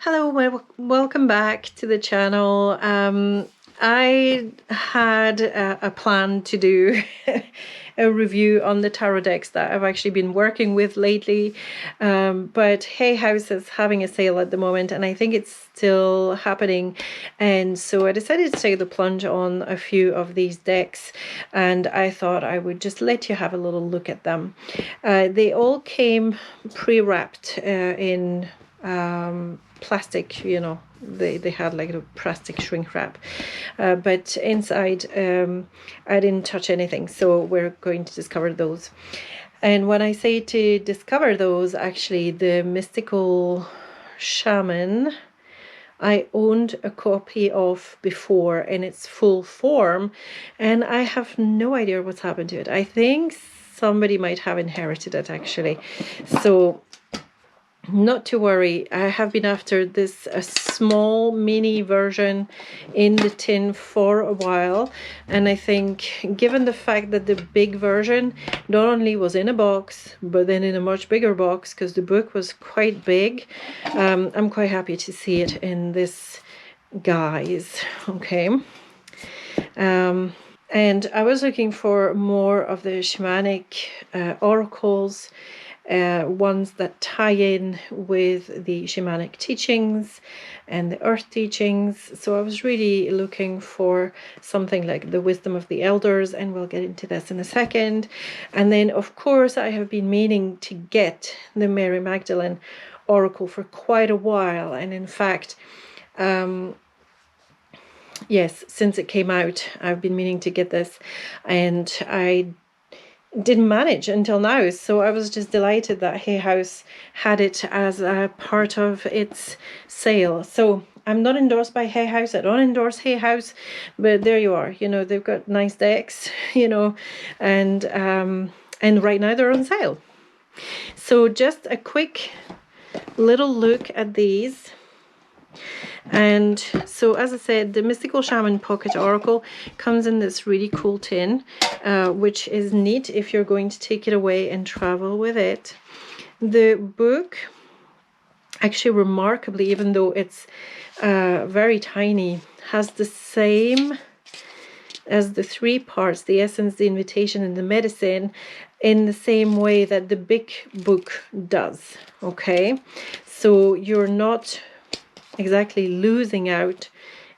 Hello, welcome back to the channel. I had a plan to do a review on the tarot decks that I've actually been working with lately, but Hay House is having a sale at the moment and I think it's still happening, and so I decided to take the plunge on a few of these decks, and I thought I would just let you have a little look at them. They all came pre-wrapped in plastic, they had like a plastic shrink wrap, but inside I didn't touch anything, so we're going to discover those. And when I say to discover those, actually the mystical Shaman I owned a copy of before in its full form, and I have no idea what's happened to it. I think somebody might have inherited it actually, so not to worry. I have been after this a small mini version in the tin for a while, and I think given the fact that the big version not only was in a box but then in a much bigger box because the book was quite big, I'm quite happy to see it in this guise. Okay. And I was looking for more of the shamanic oracles, ones that tie in with the shamanic teachings and the earth teachings. So I was really looking for something like the wisdom of the elders, and we'll get into this in a second. And then of course I have been meaning to get the Mary Magdalene oracle for quite a while, and in fact yes, since it came out I've been meaning to get this, and I didn't manage until now, so I was just delighted that Hay House had it as a part of its sale. So I'm not endorsed by Hay House, I don't endorse Hay House, but there you are, they've got nice decks, and right now they're on sale. So just a quick little look at these. And so, as I said, the Mystical Shaman Pocket Oracle comes in this really cool tin, which is neat if you're going to take it away and travel with it. The book, actually remarkably, even though it's very tiny, has the same as the three parts, the essence, the invitation, and the medicine, in the same way that the big book does. Okay, so you're not exactly losing out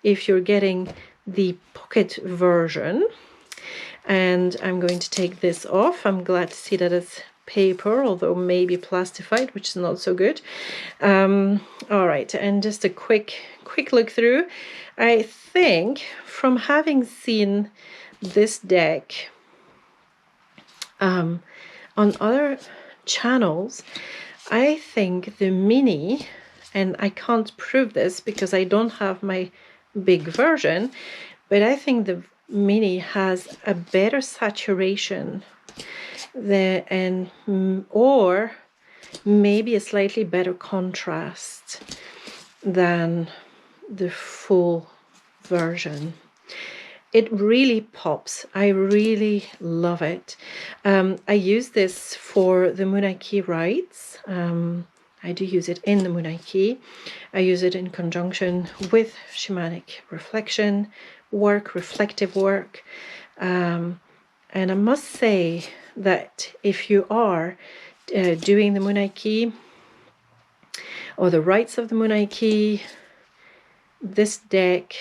if you're getting the pocket version. And I'm going to take this off. I'm glad to see that it's paper, although maybe plastified, which is not so good. All right, and just a quick look through. I think from having seen this deck on other channels, I think the mini, and I can't prove this because I don't have my big version, but I think the mini has a better saturation or maybe a slightly better contrast than the full version. It really pops. I really love it. I use this for the Moonai rites. I do use it in the Moonai. I use it in conjunction with shamanic reflection work, reflective work. And I must say that if you are doing the Moonai or the rites of the Moonai, this deck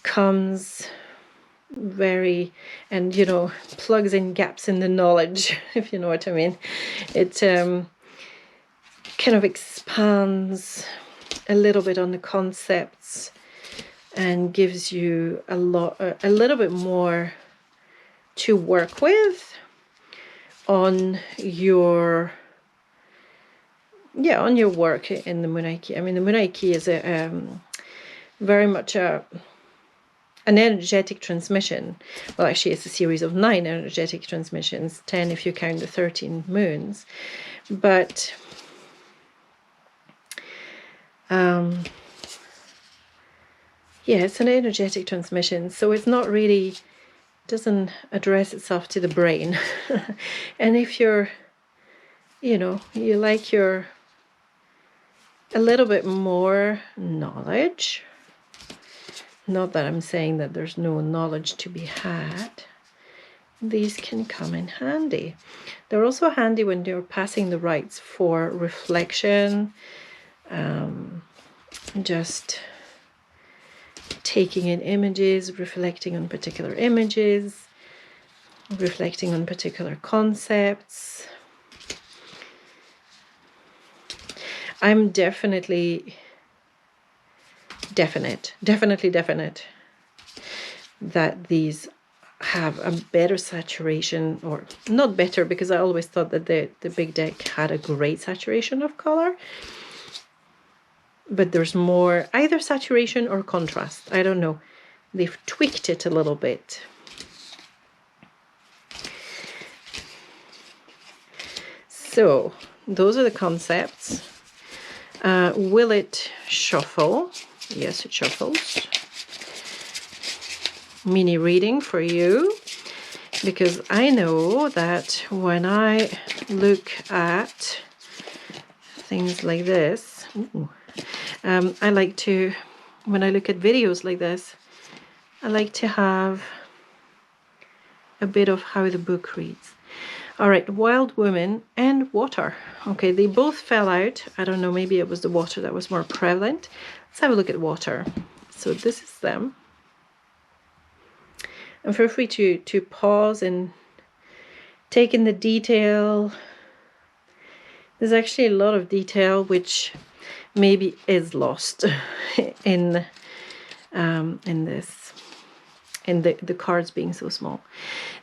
comes very, and plugs in gaps in the knowledge, if you know what I mean. It kind of expands a little bit on the concepts and gives you a little bit more to work with on your work in the Moonai. I mean, the Moonai is a very much an energetic transmission. Well, actually it's a series of 9 energetic transmissions, 10 if you count the 13 moons, but yeah, it's an energetic transmission, so it's not really, doesn't address itself to the brain. And if you're, you like your a little bit more knowledge. Not that I'm saying that there's no knowledge to be had. These can come in handy. They're also handy when you're passing the rites for reflection, just taking in images, reflecting on particular images, reflecting on particular concepts. I'm definitely definite that these have a better saturation, or not better, because I always thought that the big deck had a great saturation of color, but there's more either saturation or contrast. I don't know. They've tweaked it a little bit. So those are the concepts. Will it shuffle? Yes, it shuffles. Mini reading for you, because I know that when I look at things like this, I like to, when I look at videos like this, I like to have a bit of how the book reads. All right, Wild Woman and Water. Okay, they both fell out. I don't know, maybe it was the water that was more prevalent. Let's have a look at water. So this is them. And feel free to pause and take in the detail. There's actually a lot of detail which maybe is lost in this, in the cards being so small.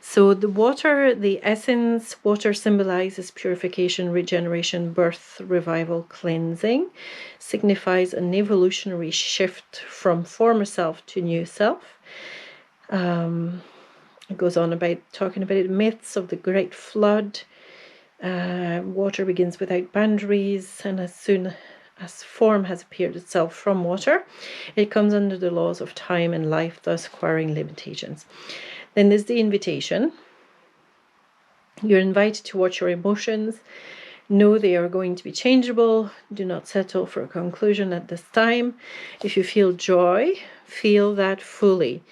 So the water, the essence, water symbolizes purification, regeneration, birth, revival, cleansing, signifies an evolutionary shift from former self to new self. It goes on about talking about myths of the great flood. Water begins without boundaries, and as soon as form has appeared itself from water, it comes under the laws of time and life, thus acquiring limitations. Then there's the invitation. You're invited to watch your emotions. Know they are going to be changeable. Do not settle for a conclusion at this time. If you feel joy, feel that fully.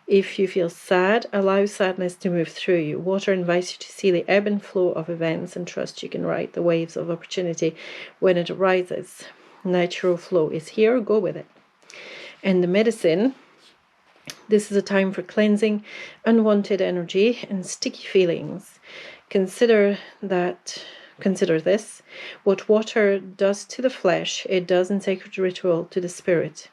If you feel sad, allow sadness to move through you. Water invites you to see the ebb and flow of events and trust you can ride the waves of opportunity when it arises. Natural flow is here, go with it. And the medicine, this is a time for cleansing unwanted energy and sticky feelings. Consider this. What water does to the flesh, it does in sacred ritual to the spirit.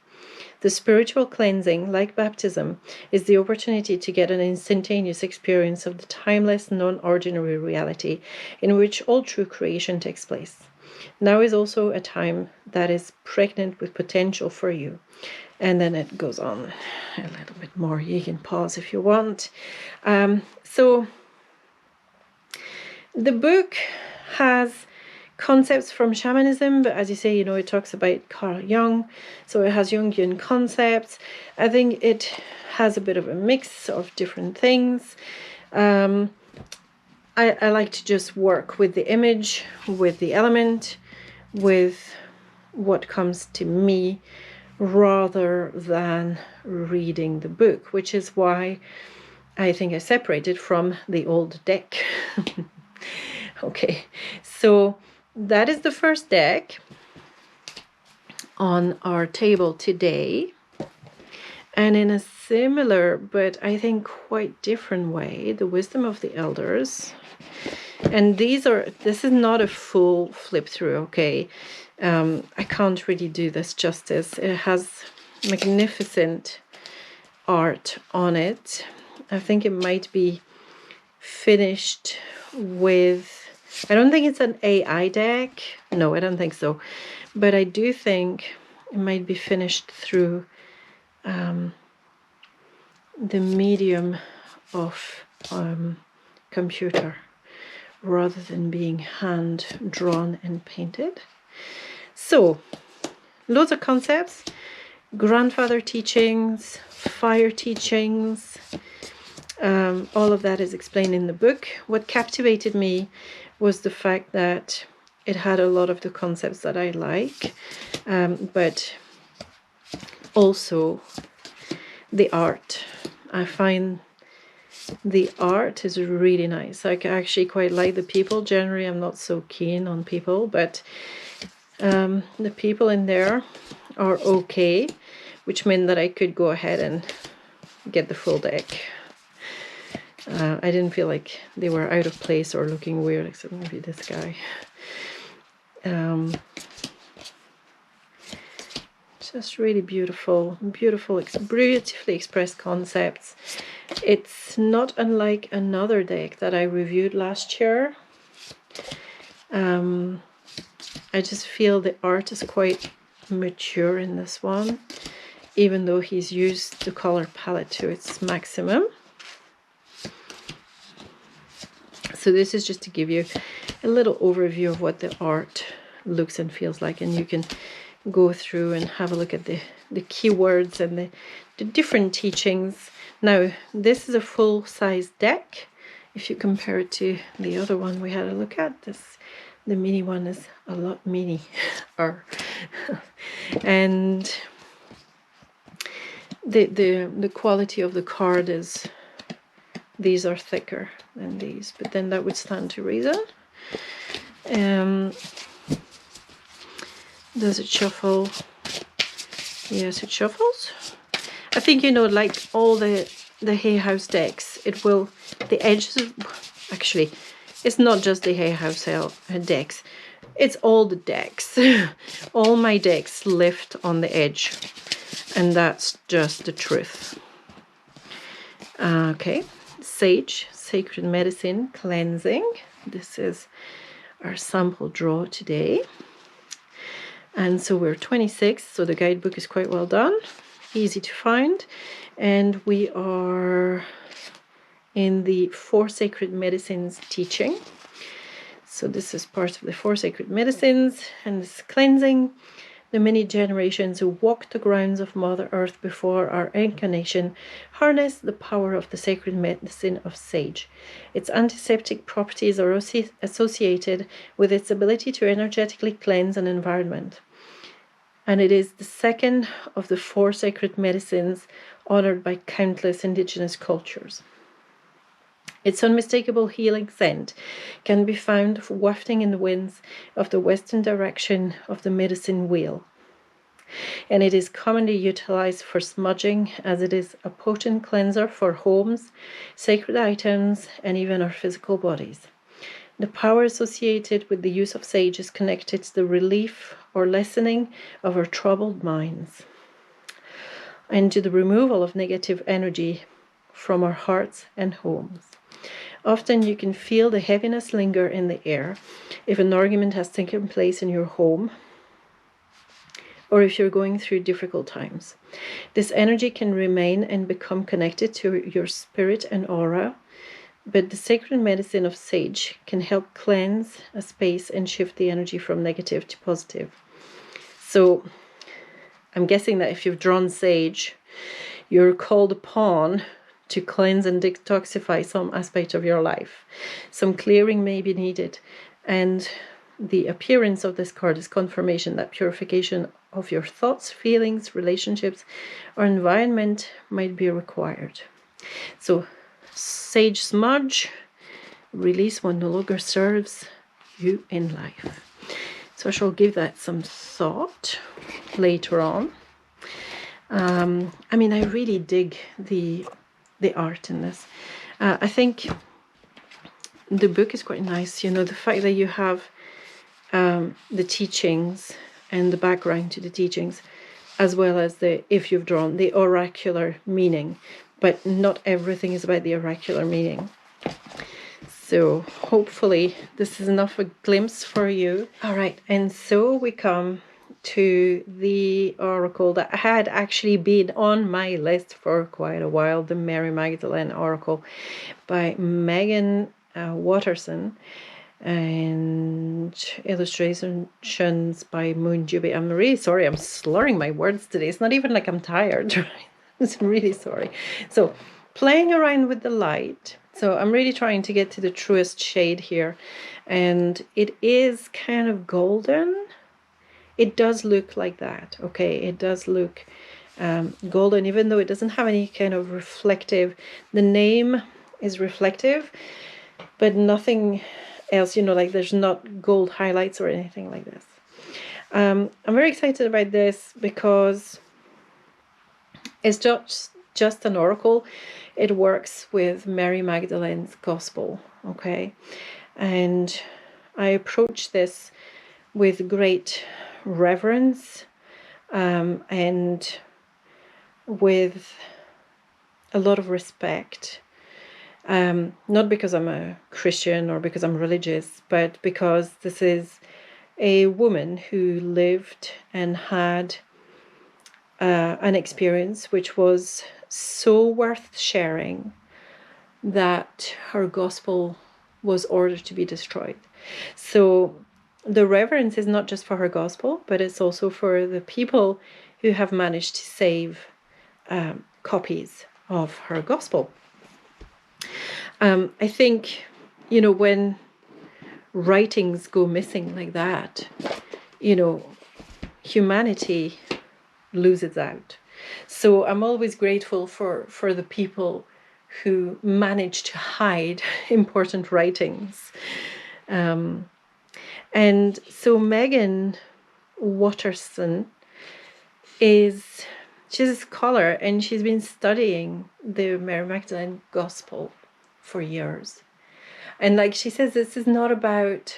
The spiritual cleansing, like baptism, is the opportunity to get an instantaneous experience of the timeless, non-ordinary reality in which all true creation takes place. Now is also a time that is pregnant with potential for you. And then it goes on a little bit more. You can pause if you want. So the book has concepts from shamanism, but as you say, it talks about Carl Jung, so it has Jungian concepts. I think it has a bit of a mix of different things. I like to just work with the image, with the element, with what comes to me, rather than reading the book, which is why I think I separated from the old deck. Okay, so that is the first deck on our table today. And in a similar, but I think quite different way, the Wisdom of the Elders. And this is not a full flip through, okay? I can't really do this justice. It has magnificent art on it. I think it might be finished with, I don't think it's an AI deck. No, I don't think so. But I do think it might be finished through the medium of computer rather than being hand drawn and painted. So, loads of concepts, grandfather teachings, fire teachings, all of that is explained in the book. What captivated me was the fact that it had a lot of the concepts that I like, but also the art. I find the art is really nice. I actually quite like the people. Generally, I'm not so keen on people, but the people in there are okay, which meant that I could go ahead and get the full deck. I didn't feel like they were out of place or looking weird, except maybe this guy. Just really beautiful, beautifully expressed concepts. It's not unlike another deck that I reviewed last year. I just feel the art is quite mature in this one, even though he's used the color palette to its maximum. So this is just to give you a little overview of what the art looks and feels like, and you can go through and have a look at the keywords and the different teachings. Now, this is a full-size deck. If you compare it to the other one we had a look at, the mini one is a lot mini-er. And the quality of the card is, these are thicker than these, but then that would stand to reason. Does it shuffle? Yes, it shuffles. I think, you know, like all the Hay House decks, it will, the edges, actually, it's not just the Hay House decks, it's all the decks. All my decks lift on the edge, and that's just the truth. Okay, Sage, Sacred Medicine, Cleansing. This is our sample draw today. And so we're 26, so the guidebook is quite well done, easy to find. And we are in the 4 Sacred Medicines teaching. So this is part of the 4 Sacred Medicines, and this is cleansing the many generations who walked the grounds of Mother Earth before our incarnation. Harness the power of the sacred medicine of sage. Its antiseptic properties are associated with its ability to energetically cleanse an environment. And it is the second of the 4 sacred medicines honored by countless indigenous cultures. Its unmistakable healing scent can be found wafting in the winds of the western direction of the medicine wheel. And it is commonly utilized for smudging, as it is a potent cleanser for homes, sacred items, and even our physical bodies. The power associated with the use of sage is connected to the relief or lessening of our troubled minds, and to the removal of negative energy from our hearts and homes. Often you can feel the heaviness linger in the air if an argument has taken place in your home, or if you're going through difficult times. This energy can remain and become connected to your spirit and aura, but the sacred medicine of sage can help cleanse a space and shift the energy from negative to positive. So I'm guessing that if you've drawn sage, you're called upon to cleanse and detoxify some aspect of your life. Some clearing may be needed, and the appearance of this card is confirmation that purification of your thoughts, feelings, relationships, or environment might be required. So, sage smudge, release what no longer serves you in life. So I shall give that some thought later on. I mean, I really dig the art in this. I think the book is quite nice. You know, the fact that you have the teachings and the background to the teachings, as well as if you've drawn the oracular meaning, but not everything is about the oracular meaning. So hopefully this is enough a glimpse for you. All right, and so we come to the oracle that had actually been on my list for quite a while, the Mary Magdalene Oracle by Meggan Watterson, and illustrations by Moon Juby. I'm really sorry, I'm slurring my words today. It's not even like I'm tired. I'm really sorry. So, playing around with the light, So I'm really trying to get to the truest shade here. And it is kind of golden. It does look like that, okay? It does look golden, even though it doesn't have any kind of reflective. The name is reflective, but nothing else, you know, like there's not gold highlights or anything like this. I'm very excited about this because it's just an oracle. It works with Mary Magdalene's gospel, okay? And I approach this with great reverence and with a lot of respect. Not because I'm a Christian or because I'm religious, but because this is a woman who lived and had an experience which was so worth sharing that her gospel was ordered to be destroyed. So the reverence is not just for her gospel, but it's also for the people who have managed to save copies of her gospel. I think, you know, when writings go missing like that, you know, humanity loses out. So I'm always grateful for the people who manage to hide important writings. And so Meggan Watterson she's a scholar, and she's been studying the Mary Magdalene Gospel for years. And like she says, this is not about,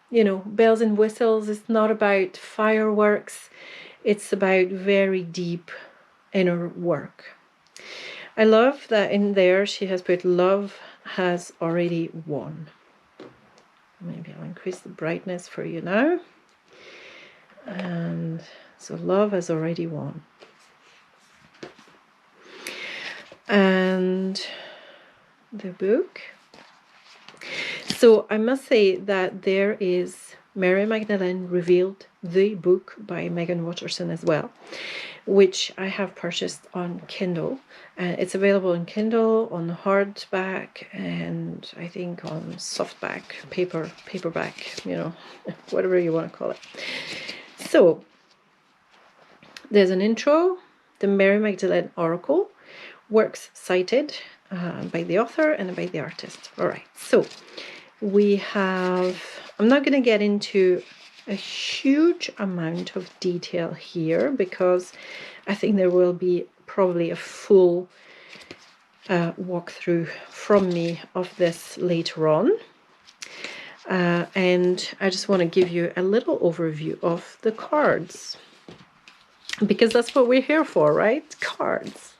you know, bells and whistles. It's not about fireworks. It's about very deep inner work. I love that in there she has put love has already won. Maybe I'll increase the brightness for you now. And so love has already won. And the book. So I must say that there is Mary Magdalene Revealed, the book by Meggan Watterson as well, which I have purchased on Kindle. It's available on Kindle, on hardback, and I think on softback, paperback, you know, whatever you want to call it. So there's an intro, the Mary Magdalene Oracle, works cited by the author and by the artist. All right, so we have, I'm not going to get into a huge amount of detail here because I think there will be probably a full walkthrough from me of this later on. And I just want to give you a little overview of the cards, because that's what we're here for, right? Cards.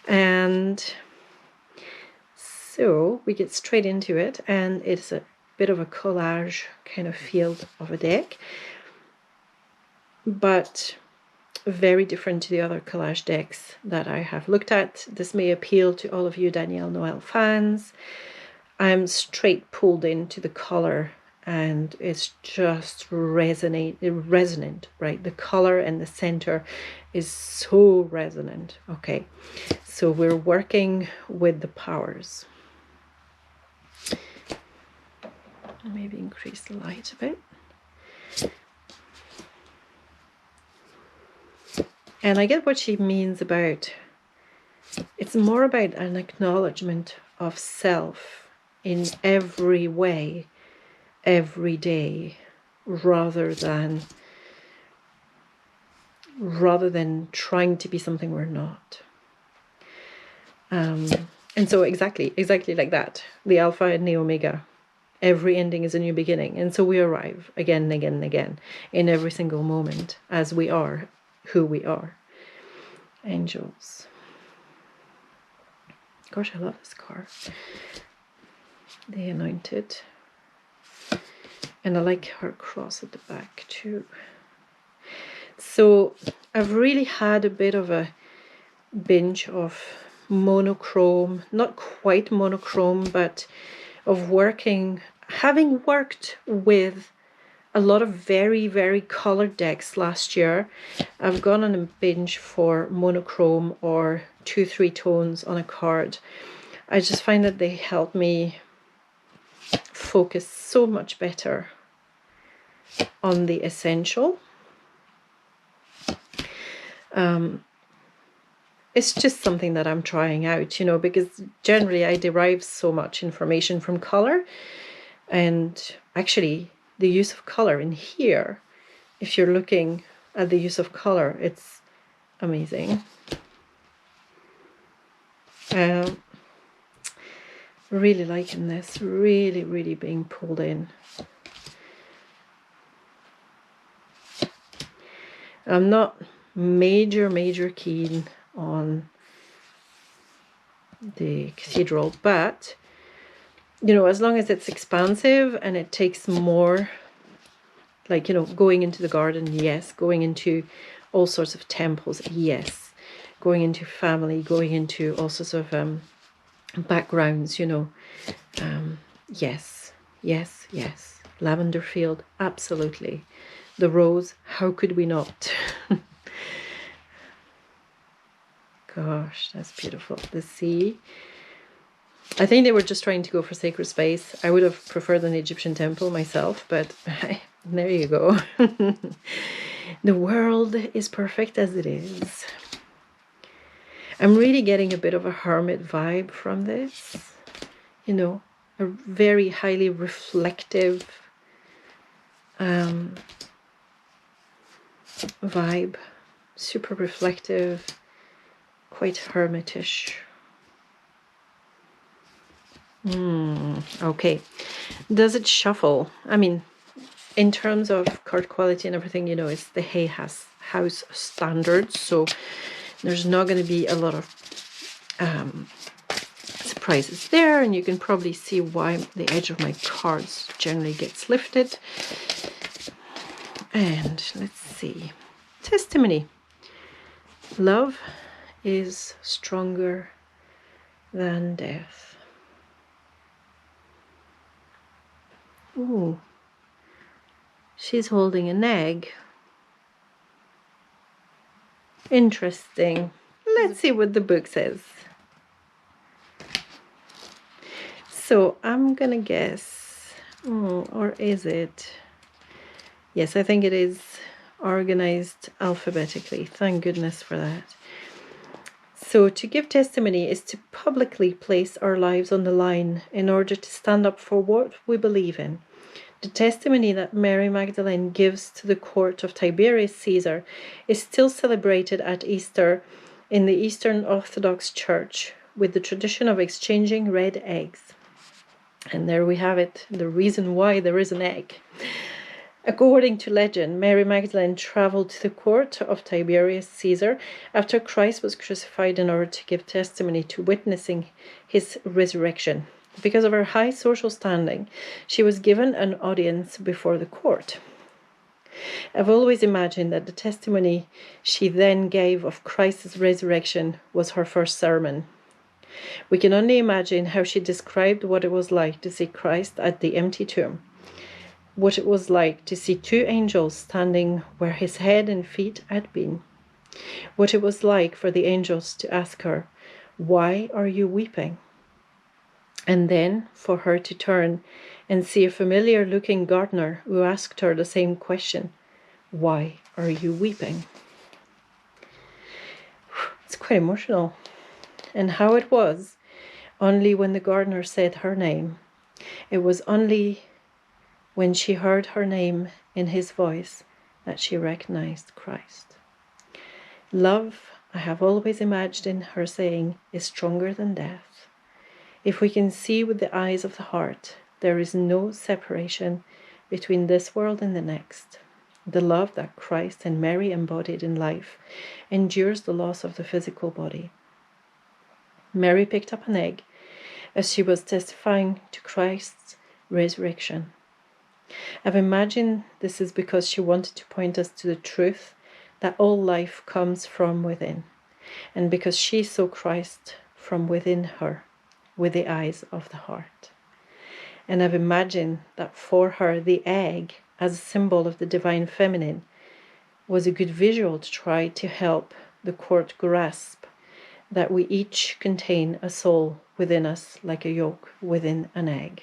And so we get straight into it, and it's a bit of a collage kind of feel of a deck, but very different to the other collage decks that I have looked at. This may appeal to all of you Danielle Noel fans. I'm straight pulled into the color, and it's just resonant, right? The color and the center is so resonant. Okay, so we're working with the powers. Maybe increase the light a bit. And I get what she means about, it's more about an acknowledgement of self in every way, every day, rather than trying to be something we're not. And so exactly like that, the Alpha and the Omega. Every ending is a new beginning. And so we arrive again and again and again in every single moment as we are who we are. Angels. Gosh, I love this card. The Anointed. And I like her cross at the back too. So I've really had a bit of a binge of monochrome, not quite monochrome, but of having worked with a lot of very, very colored decks last year. I've gone on a binge for monochrome or 2-3 tones on a card. I just find that they help me focus so much better on the essential. It's just something that I'm trying out, you know, because generally I derive so much information from color. And actually, the use of color in here, if you're looking at the use of color, it's amazing. Really liking this, really being pulled in. I'm not major keen on the cathedral, but you know, as long as it's expansive and it takes more, like, you know, going into the garden, yes, going into all sorts of temples, yes, going into family, going into all sorts of backgrounds, you know, yes. Lavender field, absolutely. The rose, how could we not? Gosh, that's beautiful. The sea. I think they were just trying to go for sacred space. I would have preferred an Egyptian temple myself, but there you go. The world is perfect as it is. I'm really getting a bit of a hermit vibe from this. You know, a very highly reflective vibe. Super reflective, quite hermitish. Okay. Does it shuffle? I mean, in terms of card quality and everything, you know, it's the Hay House standards, so there's not going to be a lot of surprises there, and you can probably see why the edge of my cards generally gets lifted. And let's see. Testimony. Love is stronger than death. Ooh. She's holding an egg. Interesting. Let's see what the book says. So I'm gonna guess, or is it? Yes, I think it is organized alphabetically. Thank goodness for that. So to give testimony is to publicly place our lives on the line in order to stand up for what we believe in. The testimony that Mary Magdalene gives to the court of Tiberius Caesar is still celebrated at Easter in the Eastern Orthodox Church with the tradition of exchanging red eggs. And there we have it, the reason why there is an egg. According to legend, Mary Magdalene traveled to the court of Tiberius Caesar after Christ was crucified in order to give testimony to witnessing his resurrection. Because of her high social standing, she was given an audience before the court. I've always imagined that the testimony she then gave of Christ's resurrection was her first sermon. We can only imagine how she described what it was like to see Christ at the empty tomb, what it was like to see two angels standing where his head and feet had been, what it was like for the angels to ask her, "Why are you weeping?" And then for her to turn and see a familiar-looking gardener who asked her the same question, "Why are you weeping?" It's quite emotional. And how it was, only when the gardener said her name, it was only when she heard her name in his voice that she recognized Christ. Love, I have always imagined her saying, is stronger than death. If we can see with the eyes of the heart, there is no separation between this world and the next. The love that Christ and Mary embodied in life endures the loss of the physical body. Mary picked up an egg as she was testifying to Christ's resurrection. I've imagined this is because she wanted to point us to the truth that all life comes from within, and because she saw Christ from within her with the eyes of the heart. And I've imagined that for her, the egg, as a symbol of the divine feminine, was a good visual to try to help the court grasp that we each contain a soul within us, like a yolk within an egg.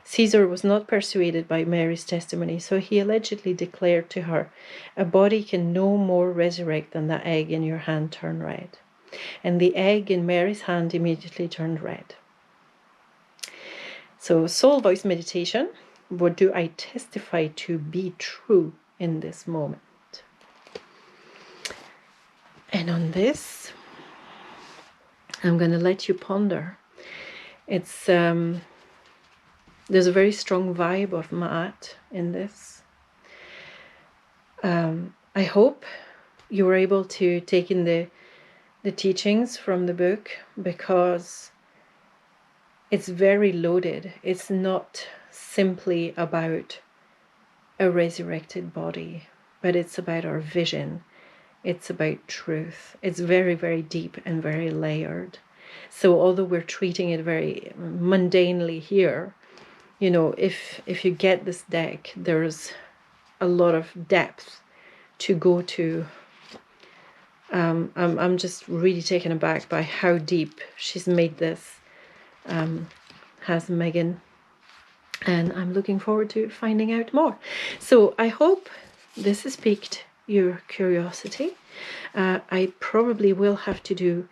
Caesar was not persuaded by Mary's testimony, so he allegedly declared to her, "A body can no more resurrect than that egg in your hand turn red." And the egg in Mary's hand immediately turned red. So, soul voice meditation. What do I testify to be true in this moment? And on this, I'm going to let you ponder. It's there's a very strong vibe of Ma'at in this. I hope you were able to take in the teachings from the book, because it's very loaded. It's not simply about a resurrected body, but it's about our vision. It's about truth. It's very, very deep and very layered. So although we're treating it very mundanely here, you know, if you get this deck, there's a lot of depth to go to. I'm just really taken aback by how deep she's made this, has Meggan, and I'm looking forward to finding out more. So I hope this has piqued your curiosity. I probably will have to do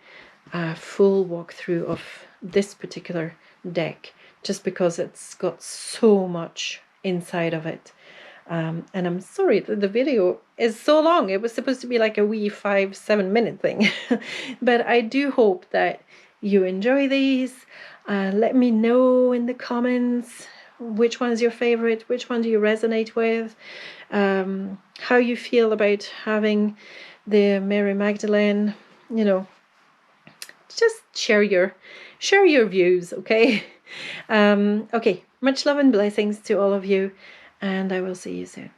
a full walkthrough of this particular deck, just because it's got so much inside of it. And I'm sorry that the video is so long. It was supposed to be like a wee 5-7 minute thing. But I do hope that you enjoy these. Let me know in the comments which one's your favorite, which one do you resonate with, how you feel about having the Mary Magdalene. You know, just share your views, okay? Okay, much love and blessings to all of you, and I will see you soon.